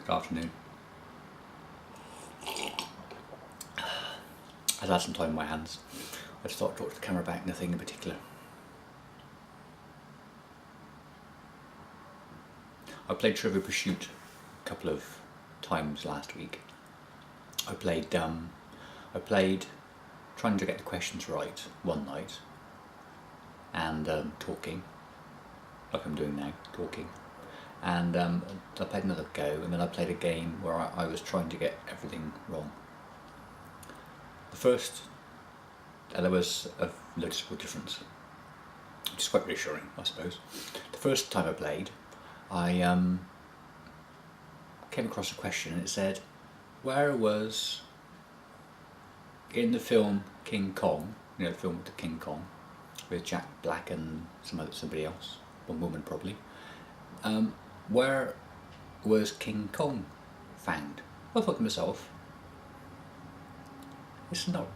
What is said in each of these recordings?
Good afternoon. I've had some time in my hands. I just thought I'd talk to the camera about nothing in particular. I played Trivial Pursuit a couple of times last week. I played trying to get the questions right one night and talking, like I'm doing now, talking. And I played another go, and then I played a game where I was trying to get everything wrong. The first, there was a noticeable difference, which is quite reassuring, I suppose. The first time I played, I came across a question and it said, where was, in the film King Kong, you know, the film with the King Kong, with Jack Black and somebody else, one woman probably, where was King Kong found? I thought to myself, it's not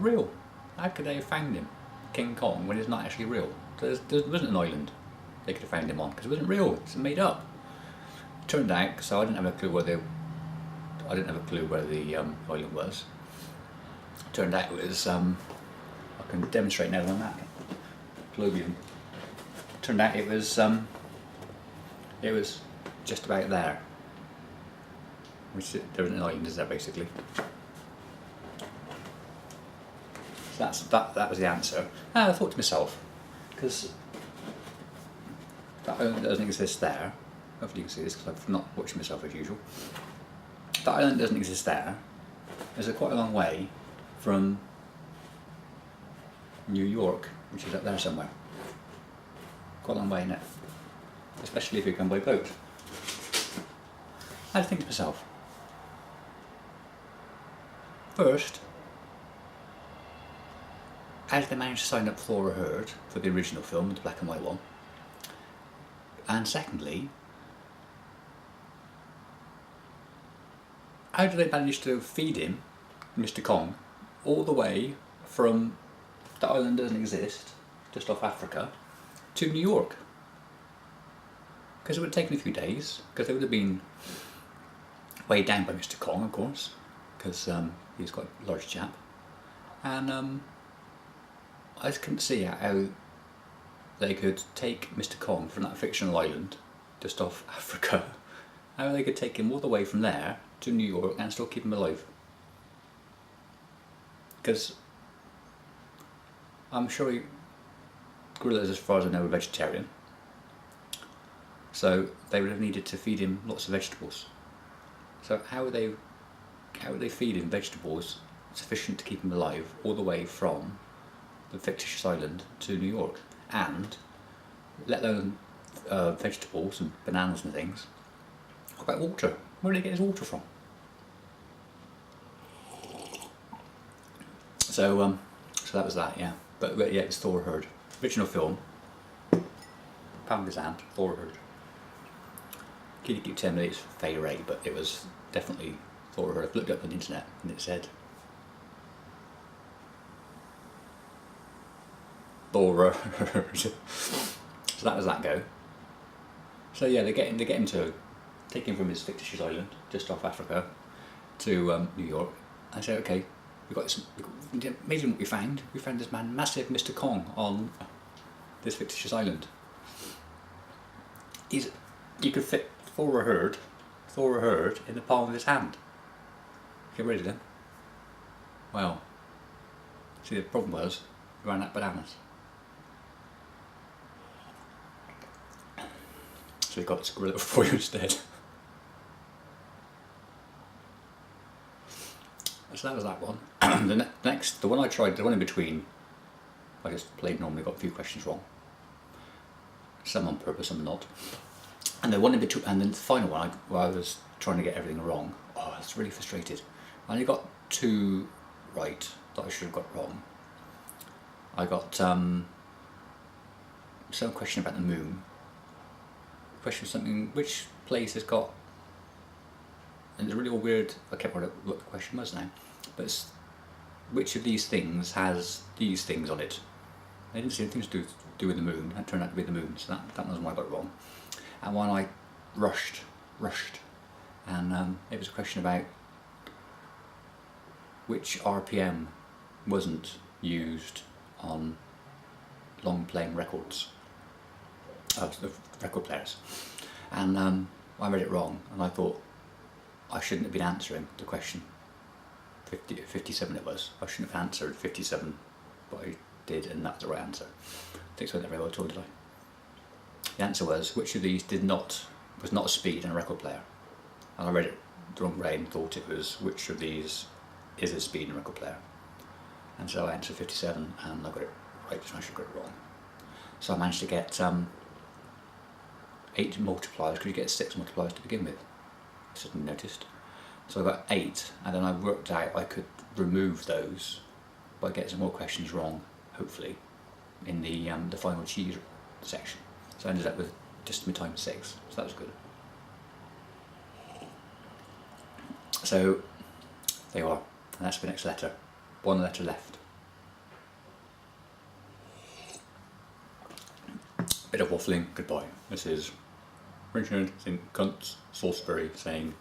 real. How could they have found him, King Kong, when he's not actually real? There wasn't an island they could have found him on, because it wasn't real, it's made up. It turned out, so I didn't have a clue where the island was. It turned out it was, I can demonstrate now on a map, Globium. Turned out it was just about there. There isn't an island, is there, basically? So that was the answer. And I thought to myself, because that island doesn't exist there. Hopefully you can see this because I've not watched myself as usual. That island doesn't exist there. There's quite a long way from New York, which is up there somewhere. Quite a long way, isn't it? Especially if you come by boat. I had to think to myself, first, how did they manage to sign up Flora Hurd for the original film, the black and white one? And secondly, how did they manage to feed him, Mr. Kong, all the way from the island doesn't exist, just off Africa, to New York? Because it would have taken a few days, because they would have been weighed down by Mr. Kong, of course, because he's quite a large chap. And I just couldn't see how they could take Mr. Kong from that fictional island, just off Africa, how they could take him all the way from there to New York and still keep him alive. Because I'm sure gorillas, as far as I know, are vegetarian. So they would have needed to feed him lots of vegetables. So how would they feed him vegetables sufficient to keep him alive all the way from the fictitious island to New York? And let alone vegetables and bananas and things. What about water? Where did he get his water from? So that was that, yeah. But yeah, it's Thor Hurd. Original film. Pound his hand, Thor Hurd. Kitty keep telling me it's Fay Ray, but it was definitely Thor Hurd. I've looked up on the internet and it said Thor Hurd. So that was that go. So yeah, they get him to take him from his fictitious island just off Africa to New York. I say, okay, we've got this. Amazing what we found. We found this man, massive Mr. Kong, on this fictitious island. You could fit Thor Hurd in the palm of his hand. Get ready then. Well, see, the problem was we ran out of bananas. So we got this gorilla for you instead. So that was that one. The one I tried, the one in between, I just played normally, got a few questions wrong. Some on purpose, some not. And the one in between, and then the final one, where I was trying to get everything wrong. Oh, I was really frustrated. I only got two right that I should have got wrong. I got some question about the moon. Question something, which place has got, and it's really all weird, I can't remember what the question was now, but it's, which of these things has these things on it? They didn't see anything to do with the moon. That turned out to be the moon, so that was one I got wrong. And one I rushed, and it was a question about which RPM wasn't used on long playing records, the record players, and I read it wrong, and I thought I shouldn't have been answering the question. 57 it was. I shouldn't have answered 57, but I did, and that's the right answer. I think so. Very well told, did I? The answer was, which of these was not a speed in a record player? And I read it the wrong way and thought it was, which of these is a speed in a record player? And so I answered 57, and I got it right, I should have got it wrong. So I managed to get 8 multipliers, because you get 6 multipliers to begin with. I suddenly noticed. So I got 8, and then I worked out I could remove those by getting some more questions wrong, hopefully, in the final cheese section. So I ended up with just my time 6, so that was good. So there you are, and that's the next letter. One letter left. Bit of waffling, goodbye. This is Richard St. Cunts Salisbury saying